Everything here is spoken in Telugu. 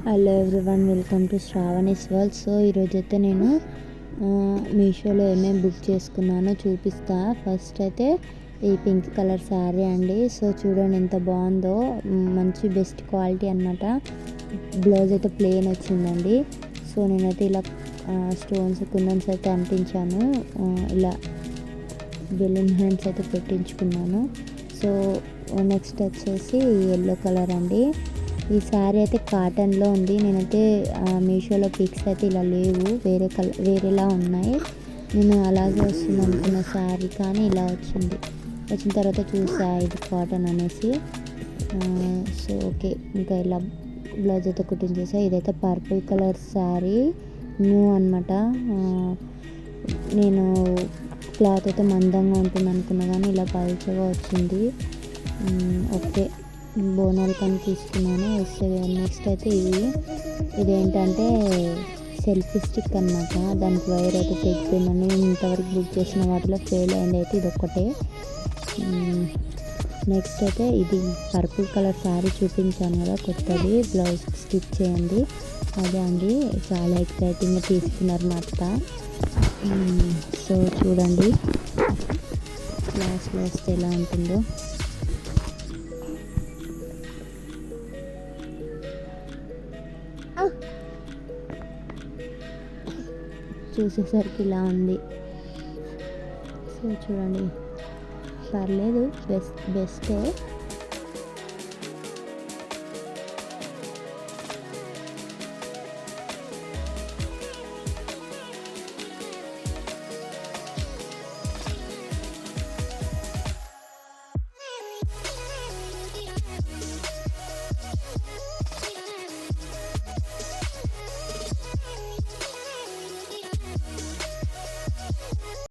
Hello everyone, welcome to Sravani's world. So ఈరోజైతే నేను మీషోలో ఏమేమి బుక్ చేసుకున్నానో చూపిస్తా. ఫస్ట్ అయితే ఈ పింక్ కలర్ శారీ అండి. సో చూడండి ఎంత బాగుందో, మంచి బెస్ట్ క్వాలిటీ అన్నమాట. బ్లౌజ్ అయితే ప్లెయిన్ వచ్చిందండి. సో నేనైతే ఇలా స్టోన్స్ కుందన్స్ అయితే అంటించాను, ఇలా బెలూన్ హ్యాండ్స్ అయితే పెట్టించుకున్నాను. సో నెక్స్ట్ వచ్చేసి ఎల్లో కలర్ అండి. ఈ శారీ అయితే కాటన్లో ఉంది. నేనైతే మీషోలో పిక్స్ అయితే ఇలా లేవు, వేరేలా ఉన్నాయి. నేను అలాగే వస్తుంది అనుకున్న శారీ, కానీ ఇలా వచ్చిన తర్వాత చూసా ఇది కాటన్ అనేసి. సో ఓకే, ఇంకా ఇలా బ్లౌజ్ అయితే కుట్టించేసా. ఇదైతే పర్పుల్ కలర్ శారీ, న్యూ అనమాట. నేను క్లాత్ అయితే మందంగా ఉంటుంది అనుకున్నా, కానీ ఇలా పలుచగా వచ్చింది. ఓకే, బోనాలు కానీ తీసుకున్నాను. నెక్స్ట్ అయితే ఇదేంటంటే సెల్ఫీ స్టిక్ అనమాట. దానికి వైర్ అయితే తెగిపోయిందని నేను ఇంతవరకు బుక్ చేసిన వాటిలో ఫెయిల్ అయింది అయితే ఇది ఒక్కటే. నెక్స్ట్ అయితే ఇది పర్పుల్ కలర్ శారీ చూపించాను కదా, కొత్తది, బ్లౌజ్ స్టిచ్ చేయండి, అదే అండి. చాలా ఎక్సైటింగ్గా తీసుకున్నారు మా అత్త. సో చూడండి లాస్ట్లో వస్తే ఎలా ఉంటుందో. చూసేసరికి ఇలా ఉంది. సో చూడండి, పర్లేదు, బెస్టే.